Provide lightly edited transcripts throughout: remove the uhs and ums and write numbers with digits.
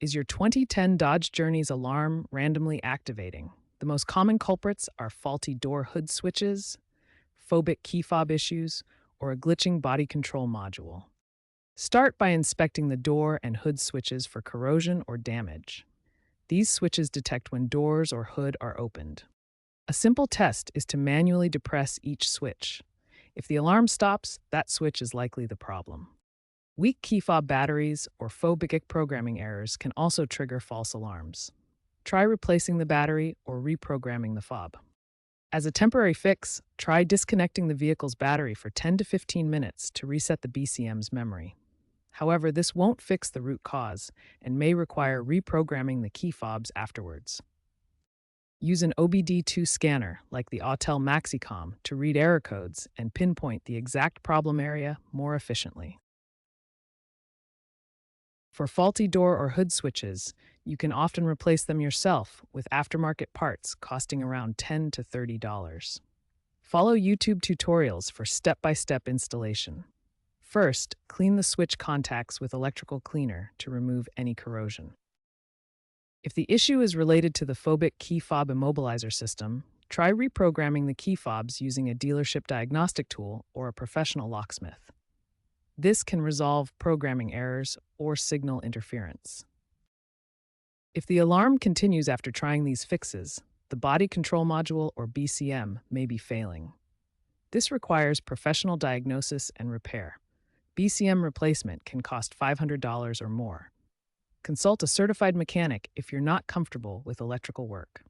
Is your 2010 Dodge Journey's alarm randomly activating? The most common culprits are faulty door hood switches, FOBIK key fob issues, or a glitching body control module. Start by inspecting the door and hood switches for corrosion or damage. These switches detect when doors or hood are opened. A simple test is to manually depress each switch. If the alarm stops, that switch is likely the problem. Weak key fob batteries or FOBIK programming errors can also trigger false alarms. Try replacing the battery or reprogramming the fob. As a temporary fix, try disconnecting the vehicle's battery for 10 to 15 minutes to reset the BCM's memory. However, this won't fix the root cause and may require reprogramming the key fobs afterwards. Use an OBD2 scanner like the Autel MaxiCom to read error codes and pinpoint the exact problem area more efficiently. For faulty door or hood switches, you can often replace them yourself with aftermarket parts costing around $10 to $30. Follow YouTube tutorials for step-by-step installation. First, clean the switch contacts with electrical cleaner to remove any corrosion. If the issue is related to the FOBIK key fob immobilizer system, try reprogramming the key fobs using a dealership diagnostic tool or a professional locksmith. This can resolve programming errors or signal interference. If the alarm continues after trying these fixes, the body control module or BCM may be failing. This requires professional diagnosis and repair. BCM replacement can cost $500 or more. Consult a certified mechanic if you're not comfortable with electrical work.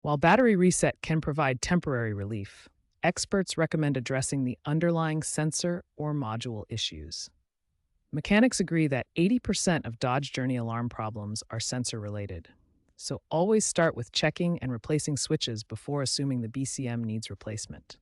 While battery reset can provide temporary relief, experts recommend addressing the underlying sensor or module issues. Mechanics agree that 80% of Dodge Journey alarm problems are sensor-related, so always start with checking and replacing switches before assuming the BCM needs replacement.